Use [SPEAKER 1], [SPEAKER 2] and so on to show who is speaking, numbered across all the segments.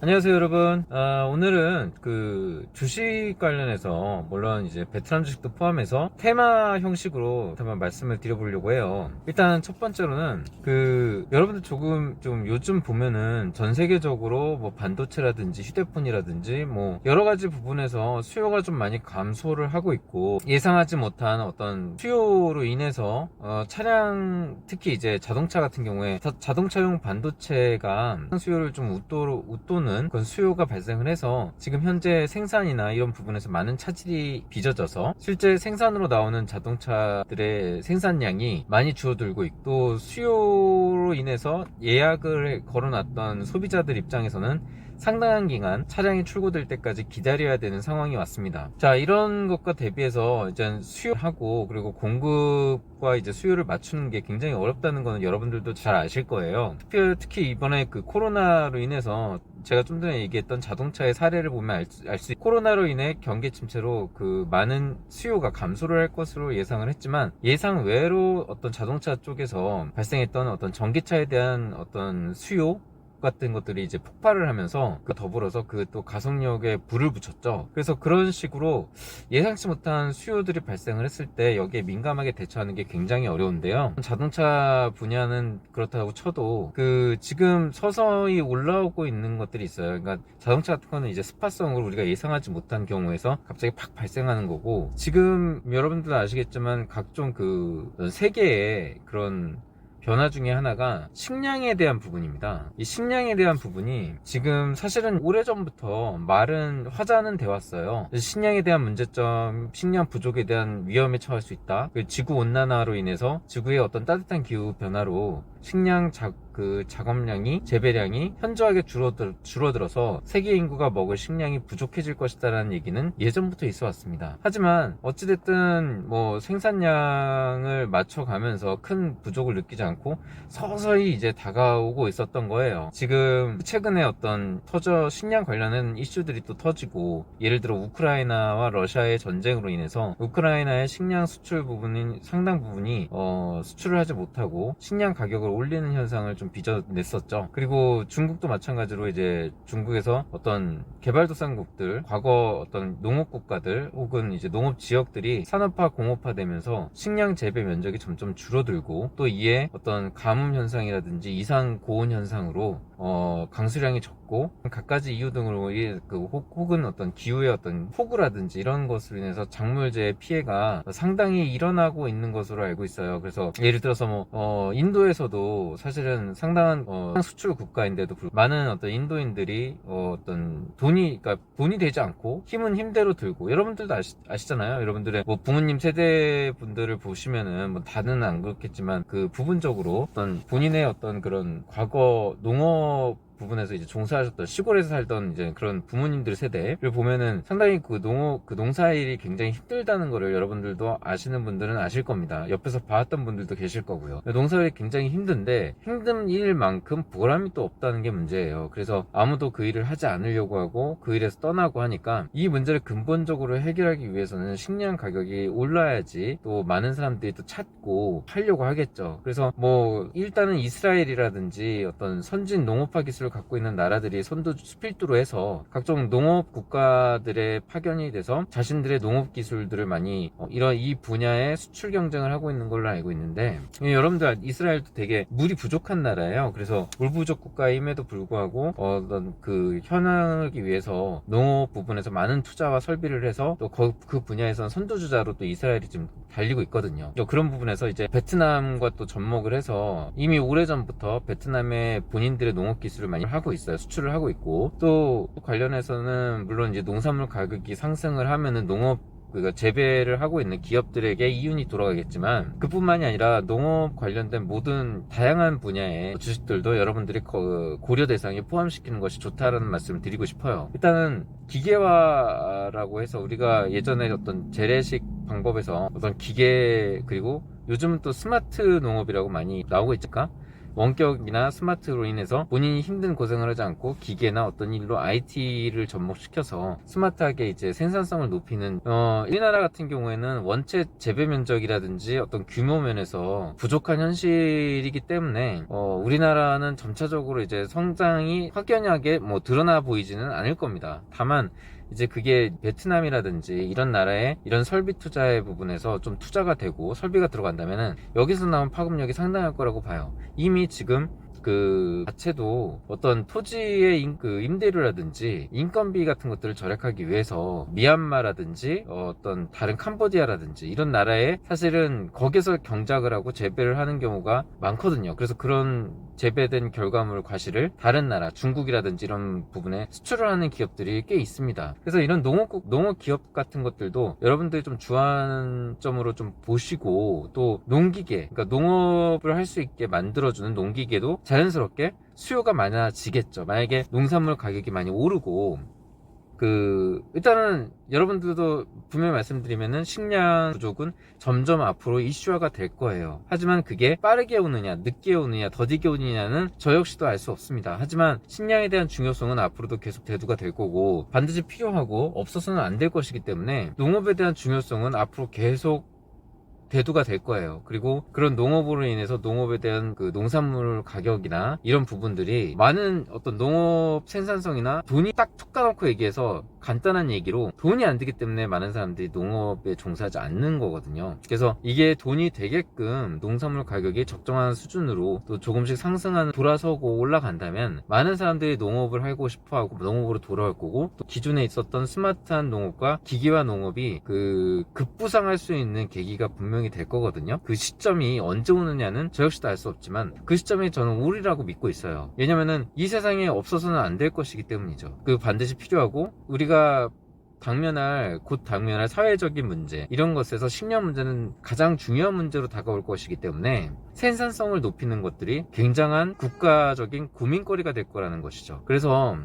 [SPEAKER 1] 안녕하세요 여러분. 오늘은 그 주식 관련해서 물론 이제 베트남 주식도 포함해서 테마 형식으로 한번 말씀을 드려보려고 해요. 일단 첫 번째로는 그 여러분들 조금 좀 요즘 보면은 전 세계적으로 뭐 반도체라든지 휴대폰이라든지 뭐 여러 가지 부분에서 수요가 좀 많이 감소를 하고 있고, 예상하지 못한 어떤 수요로 인해서 차량, 특히 이제 자동차 같은 경우에 자동차용 반도체가 수요를 좀 웃도는 그런 수요가 발생을 해서 지금 현재 생산이나 이런 부분에서 많은 차질이 빚어져서 실제 생산으로 나오는 자동차들의 생산량이 많이 줄어들고 있고, 또 수요로 인해서 예약을 걸어놨던 소비자들 입장에서는 상당한 기간 차량이 출고될 때까지 기다려야 되는 상황이 왔습니다. 자, 이런 것과 대비해서 이제 수요하고 그리고 공급과 이제 수요를 맞추는 게 굉장히 어렵다는 거는 여러분들도 잘 아실 거예요. 특히 이번에 그 코로나로 인해서 제가 좀 전에 얘기했던 자동차의 사례를 보면 알 수 있고, 코로나로 인해 경기 침체로 그 많은 수요가 감소를 할 것으로 예상을 했지만, 예상 외로 어떤 자동차 쪽에서 발생했던 어떤 전기차에 대한 어떤 수요 같은 것들이 이제 폭발을 하면서 그 더불어서 그 또 가속력에 불을 붙였죠. 그래서 그런 식으로 예상치 못한 수요들이 발생을 했을 때 여기에 민감하게 대처하는 게 굉장히 어려운데요. 자동차 분야는 그렇다고 쳐도 그 지금 서서히 올라오고 있는 것들이 있어요. 그러니까 자동차 같은 거는 이제 스파성으로 우리가 예상하지 못한 경우에서 갑자기 팍 발생하는 거고, 지금 여러분들 아시겠지만 각종 그 세계의 그런 변화 중에 하나가 식량에 대한 부분입니다. 이 식량에 대한 부분이 지금 사실은 오래전부터 말은 화자는 돼 왔어요. 식량에 대한 문제점, 식량 부족에 대한 위험에 처할 수 있다. 지구 온난화로 인해서 지구의 어떤 따뜻한 기후 변화로 식량 작업량이, 재배량이 현저하게 줄어들어서 세계 인구가 먹을 식량이 부족해질 것이다라는 얘기는 예전부터 있어 왔습니다. 하지만 어찌됐든 뭐 생산량을 맞춰가면서 큰 부족을 느끼지 않고 서서히 이제 다가오고 있었던 거예요. 지금 최근에 어떤 식량 관련된 이슈들이 또 터지고, 예를 들어 우크라이나와 러시아의 전쟁으로 인해서 우크라이나의 식량 수출 부분인 상당 부분이 수출을 하지 못하고 식량 가격을 올리는 현상을 좀 빚어냈었죠. 그리고 중국도 마찬가지로 이제 중국에서 어떤 개발도상국들, 과거 어떤 농업국가들 혹은 이제 농업 지역들이 산업화, 공업화 되면서 식량 재배 면적이 점점 줄어들고, 또 이에 어떤 가뭄 현상이라든지 이상 고온 현상으로 강수량이 적고 갖가지 이유 등으로 혹은 어떤 기후의 어떤 폭우라든지 이런 것으로 인해서 작물재해 피해가 상당히 일어나고 있는 것으로 알고 있어요. 그래서 예를 들어서 뭐 인도에서도 사실은 상당한 수출 국가인데도 불구하고 많은 어떤 인도인들이 어떤 그러니까 돈이 되지 않고 힘은 힘대로 들고, 여러분들도 아시잖아요. 여러분들의 뭐 부모님 세대 분들을 보시면은 뭐 다는 안 그렇겠지만 그 부분적으로 어떤 본인의 어떤 그런 과거 농업 부분에서 이제 종사하셨던, 시골에서 살던 이제 그런 부모님들 세대를 보면은 상당히 그 농사일이 굉장히 힘들다는 거를 여러분들도 아시는 분들은 아실 겁니다. 옆에서 봐왔던 분들도 계실 거고요. 농사일이 굉장히 힘든데 힘든 일만큼 보람이 또 없다는 게 문제예요. 그래서 아무도 그 일을 하지 않으려고 하고 그 일에서 떠나고 하니까, 이 문제를 근본적으로 해결하기 위해서는 식량 가격이 올라야지 또 많은 사람들이 또 찾고 하려고 하겠죠. 그래서 뭐 일단은 이스라엘이라든지 어떤 선진 농업화 기술을 갖고 있는 나라들이 수필두로 해서 각종 농업 국가들의 파견이 돼서 자신들의 농업 기술들을 많이 이런 이 분야의 수출 경쟁을 하고 있는 걸로 알고 있는데, 여러분들 이스라엘도 되게 물이 부족한 나라예요. 그래서 물 부족 국가임에도 불구하고 어떤 그 현황하기 위해서 농업 부분에서 많은 투자와 설비를 해서 또 그 분야에서는 선두주자로 또 이스라엘이 지금 달리고 있거든요. 그런 부분에서 이제 베트남과 또 접목을 해서 이미 오래전부터 베트남의 본인들의 농업 기술을 많이 하고 있어요. 수출을 하고 있고, 또 관련해서는 물론 이제 농산물 가격이 상승을 하면은 그러니까 재배를 하고 있는 기업들에게 이윤이 돌아가겠지만, 그뿐만이 아니라 농업 관련된 모든 다양한 분야의 주식들도 여러분들이 고려 대상에 포함시키는 것이 좋다라는 말씀을 드리고 싶어요. 일단은 기계화라고 해서 우리가 예전에 어떤 재래식 방법에서 어떤 기계, 그리고 요즘은 또 스마트 농업이라고 많이 나오고 있을까? 원격이나 스마트로 인해서 본인이 힘든 고생을 하지 않고 기계나 어떤 일로 IT를 접목시켜서 스마트하게 이제 생산성을 높이는 우리나라 같은 경우에는 원체 재배 면적이라든지 어떤 규모 면에서 부족한 현실이기 때문에 우리나라는 점차적으로 이제 성장이 확연하게 뭐 드러나 보이지는 않을 겁니다. 다만 이제 그게 베트남이라든지 이런 나라의 이런 설비 투자의 부분에서 좀 투자가 되고 설비가 들어간다면은 여기서 나온 파급력이 상당할 거라고 봐요. 이미 지금 그 자체도 어떤 토지의 임대료라든지 인건비 같은 것들을 절약하기 위해서 미얀마라든지 어떤 다른 캄보디아라든지 이런 나라에 사실은 거기서 경작을 하고 재배를 하는 경우가 많거든요. 그래서 그런 재배된 결과물 과실을 다른 나라 중국이라든지 이런 부분에 수출을 하는 기업들이 꽤 있습니다. 그래서 이런 농업 기업 같은 것들도 여러분들이 좀 주안점으로 좀 보시고, 또 농기계, 그러니까 농업을 할 수 있게 만들어주는 농기계도 자연스럽게 수요가 많아지겠죠. 만약에 농산물 가격이 많이 오르고, 일단은 여러분들도 분명히 말씀드리면은 식량 부족은 점점 앞으로 이슈화가 될 거예요. 하지만 그게 빠르게 오느냐, 늦게 오느냐, 더디게 오느냐는 저 역시도 알 수 없습니다. 하지만 식량에 대한 중요성은 앞으로도 계속 대두가 될 거고, 반드시 필요하고 없어서는 안 될 것이기 때문에 농업에 대한 중요성은 앞으로 계속 대두가 될 거예요. 그리고 그런 농업으로 인해서 농업에 대한 그 농산물 가격이나 이런 부분들이 많은 어떤 농업 생산성이나 돈이 딱 툭 까놓고 얘기해서 간단한 얘기로 돈이 안 되기 때문에 많은 사람들이 농업에 종사하지 않는 거거든요. 그래서 이게 돈이 되게끔 농산물 가격이 적정한 수준으로 또 조금씩 상승하는 돌아서고 올라간다면 많은 사람들이 농업을 하고 싶어하고 농업으로 돌아올 거고, 또 기존에 있었던 스마트한 농업과 기계화 농업이 급부상할 수 있는 계기가 분명히 될 거거든요. 그 시점이 언제 오느냐는 저 역시도 알 수 없지만 그 시점이 저는 오리라고 믿고 있어요. 왜냐면은 이 세상에 없어서는 안 될 것이기 때문이죠. 반드시 필요하고 우리가 곧 당면할 사회적인 문제, 이런 것에서 식량 문제는 가장 중요한 문제로 다가올 것이기 때문에 생산성을 높이는 것들이 굉장한 국가적인 고민거리가 될 거라는 것이죠. 그래서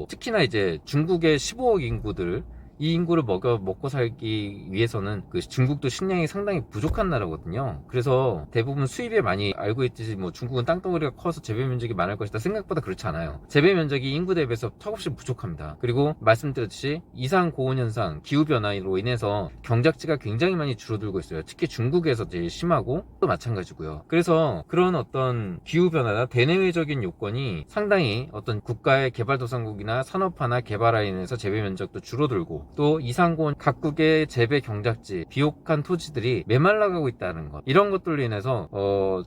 [SPEAKER 1] 특히나 이제 중국의 15억 인구들, 이 인구를 먹고 살기 위해서는 중국도 식량이 상당히 부족한 나라거든요. 그래서 대부분 수입에 많이 알고 있듯이 중국은 땅덩어리가 커서 재배 면적이 많을 것이다. 생각보다 그렇지 않아요. 재배 면적이 인구 대비해서 턱없이 부족합니다. 그리고 말씀드렸듯이 이상 고온 현상, 기후 변화로 인해서 경작지가 굉장히 많이 줄어들고 있어요. 특히 중국에서 제일 심하고 또 마찬가지고요. 그래서 그런 어떤 기후 변화나 대내외적인 요건이 상당히 어떤 국가의 개발도상국이나 산업화나 개발화에 인해서 재배 면적도 줄어들고, 또 이상고온 각국의 재배 경작지, 비옥한 토지들이 메말라가고 있다는 것, 이런 것들로 인해서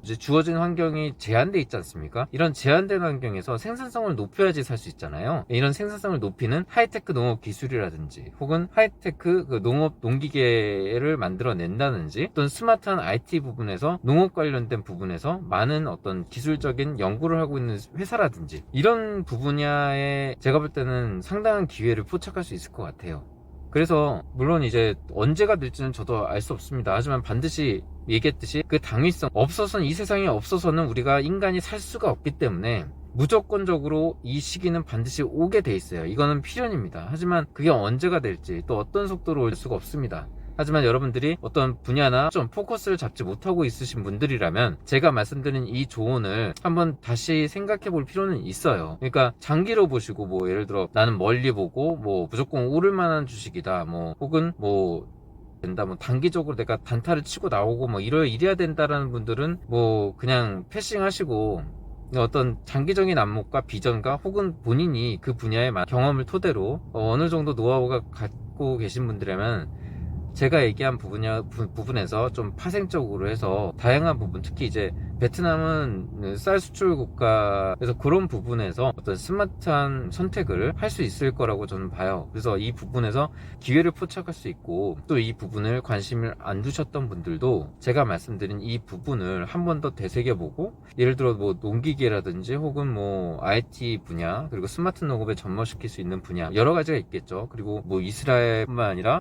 [SPEAKER 1] 이제 주어진 환경이 제한돼 있지 않습니까? 이런 제한된 환경에서 생산성을 높여야지 살 수 있잖아요. 이런 생산성을 높이는 하이테크 농업 기술이라든지 혹은 하이테크 농기계를 만들어낸다든지, 어떤 스마트한 IT 부분에서 농업 관련된 부분에서 많은 어떤 기술적인 연구를 하고 있는 회사라든지, 이런 분야에 제가 볼 때는 상당한 기회를 포착할 수 있을 것 같아요. 그래서 물론 이제 언제가 될지는 저도 알 수 없습니다. 하지만 반드시 얘기했듯이 그 당위성, 이 세상에 없어서는 우리가 인간이 살 수가 없기 때문에 무조건적으로 이 시기는 반드시 오게 돼 있어요. 이거는 필연입니다. 하지만 그게 언제가 될지, 또 어떤 속도로 올 수가 없습니다. 하지만 여러분들이 어떤 분야나 좀 포커스를 잡지 못하고 있으신 분들이라면 제가 말씀드린 이 조언을 한번 다시 생각해 볼 필요는 있어요. 그러니까 장기로 보시고, 예를 들어 나는 멀리 보고 무조건 오를 만한 주식이다, 혹은 된다, 단기적으로 내가 단타를 치고 나오고 이래야 된다라는 분들은 그냥 패싱 하시고, 어떤 장기적인 안목과 비전과 혹은 본인이 그 분야의 경험을 토대로 어느 정도 노하우가 갖고 계신 분들이라면 제가 얘기한 부분에서 좀 파생적으로 해서 다양한 부분, 특히 이제 베트남은 쌀 수출 국가에서 그런 부분에서 어떤 스마트한 선택을 할 수 있을 거라고 저는 봐요. 그래서 이 부분에서 기회를 포착할 수 있고, 또 이 부분을 관심을 안 두셨던 분들도 제가 말씀드린 이 부분을 한 번 더 되새겨보고, 예를 들어 농기계라든지 혹은 IT 분야, 그리고 스마트 농업에 접목시킬 수 있는 분야, 여러 가지가 있겠죠. 그리고 이스라엘뿐만 아니라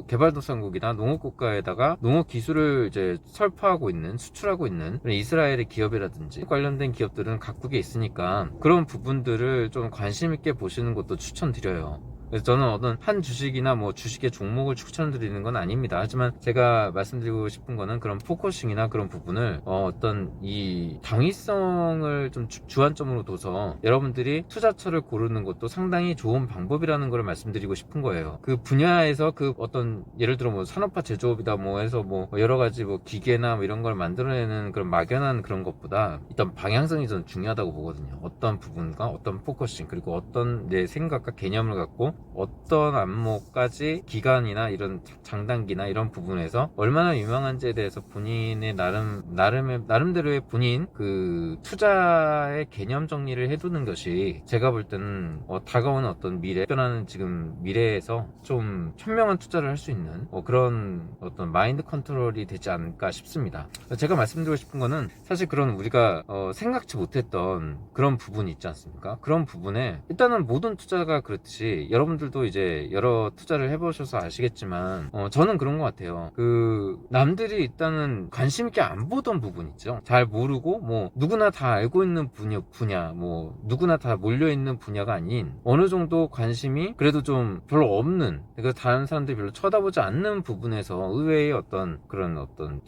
[SPEAKER 1] 개발도상국이나 농업국가에다가 농업 기술을 이제 설파하고 있는, 수출하고 있는 이스라엘의 기업이라든지 관련된 기업들은 각국에 있으니까 그런 부분들을 좀 관심 있게 보시는 것도 추천드려요. 그래서 저는 어떤 한 주식이나 뭐 주식의 종목을 추천드리는 건 아닙니다. 하지만 제가 말씀드리고 싶은 거는 그런 포커싱이나 그런 부분을 어떤 이 당위성을 좀 주안점으로 둬서 여러분들이 투자처를 고르는 것도 상당히 좋은 방법이라는 걸 말씀드리고 싶은 거예요. 그 분야에서 그 어떤 예를 들어 뭐 산업화 제조업이다 뭐 해서 뭐 여러 가지 뭐 기계나 뭐 이런 걸 만들어내는 그런 막연한 그런 것보다 일단 방향성이 저는 중요하다고 보거든요. 어떤 부분과 어떤 포커싱 그리고 어떤 내 생각과 개념을 갖고 어떤 안목까지 기간이나 이런 장단기나 이런 부분에서 얼마나 유망한지에 대해서 본인의 나름대로의 본인 그 투자의 개념 정리를 해두는 것이 제가 볼 때는 다가오는 어떤 변하는 지금 미래에서 좀 현명한 투자를 할 수 있는 그런 어떤 마인드 컨트롤이 되지 않을까 싶습니다. 제가 말씀드리고 싶은 거는 사실 그런 우리가 생각지 못했던 그런 부분이 있지 않습니까? 그런 부분에 일단은 모든 투자가 그렇듯이 여러분들도 이제 여러 투자를 해보셔서 아시겠지만 저는 그런 것 같아요. 그 남들이 일단은 관심 있게 안 보던 부분 있죠. 잘 모르고 뭐 누구나 다 알고 있는 분야 뭐 누구나 다 몰려있는 분야가 아닌 어느 정도 관심이 그래도 좀 별로 없는 그러니까 다른 사람들이 별로 쳐다보지 않는 부분에서 의외의 어떤 그런 어떤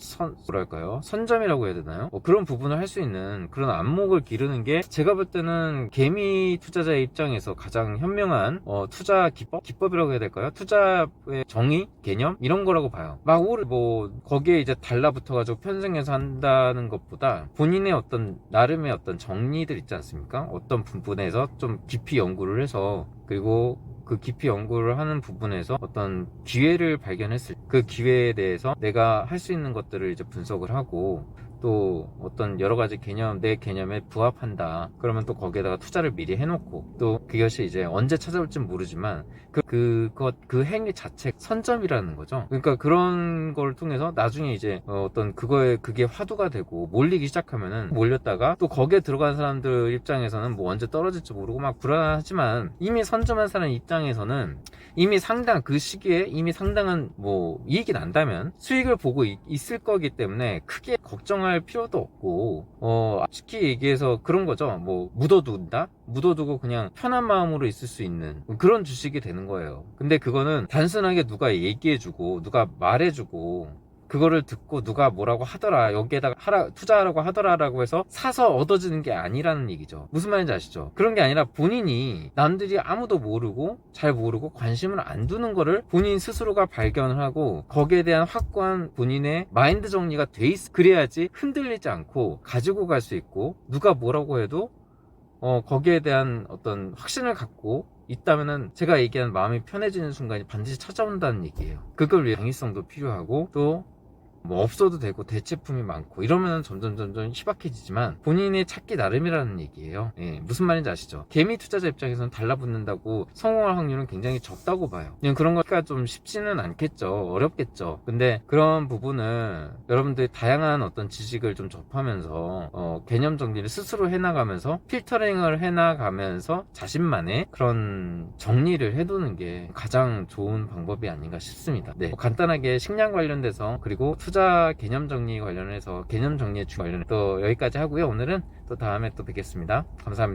[SPEAKER 1] 뭐랄까요? 선점이라고 해야 되나요? 그런 부분을 할 수 있는 그런 안목을 기르는 게 제가 볼 때는 개미 투자자의 입장에서 가장 현명한 투자 기법이라고 해야 될까요? 투자의 정의, 개념 이런 거라고 봐요. 막 뭐 거기에 이제 달라붙어가지고 편승해서 한다는 것보다 본인의 어떤 나름의 어떤 정리들 있지 않습니까? 어떤 부분에서 좀 깊이 연구를 해서 그리고 그 깊이 연구를 하는 부분에서 어떤 기회를 발견했을 그 기회에 대해서 내가 할 수 있는 것들을 이제 분석을 하고 또 어떤 여러 가지 내 개념에 부합한다. 그러면 또 거기에다가 투자를 미리 해놓고 또 그것이 이제 언제 찾아올지 모르지만 그 행위 자체 선점이라는 거죠. 그러니까 그런 걸 통해서 나중에 이제 어떤 그게 화두가 되고 몰리기 시작하면은 몰렸다가 또 거기에 들어간 사람들 입장에서는 뭐 언제 떨어질지 모르고 막 불안하지만 이미 선점한 사람 입장에서는 이미 그 시기에 이미 상당한 뭐 이익이 난다면 수익을 보고 있을 거기 때문에 크게 걱정할 필요도 없고 쉽게 얘기해서 그런 거죠. 뭐 묻어두고 그냥 편한 마음으로 있을 수 있는 그런 주식이 되는 거예요. 근데 그거는 단순하게 누가 얘기해주고 누가 말해주고 그거를 듣고 누가 뭐라고 하더라 여기에다가 투자하라고 하더라라고 해서 사서 얻어지는 게 아니라는 얘기죠. 무슨 말인지 아시죠? 그런 게 아니라 본인이 남들이 아무도 모르고 잘 모르고 관심을 안 두는 거를 본인 스스로가 발견을 하고 거기에 대한 확고한 본인의 마인드 정리가 돼 그래야지 흔들리지 않고 가지고 갈 수 있고 누가 뭐라고 해도 거기에 대한 어떤 확신을 갖고 있다면은 제가 얘기한 마음이 편해지는 순간이 반드시 찾아온다는 얘기예요. 그걸 위해 당위성도 필요하고 또 뭐 없어도 되고 대체품이 많고 이러면 점점 희박해지지만 본인이 찾기 나름이라는 얘기예요. 무슨 말인지 아시죠? 개미 투자자 입장에서는 달라붙는다고 성공할 확률은 굉장히 적다고 봐요. 그런 거가 좀 쉽지는 않겠죠. 어렵겠죠. 근데 그런 부분을 여러분들이 다양한 어떤 지식을 좀 접하면서 개념 정리를 스스로 해나가면서 필터링을 해나가면서 자신만의 그런 정리를 해두는 게 가장 좋은 방법이 아닌가 싶습니다. 간단하게 식량 관련돼서 그리고 투자 개념 정리 관련해서 개념 정리에 관련해서 또 여기까지 하고요. 오늘은 또 다음에 또 뵙겠습니다. 감사합니다.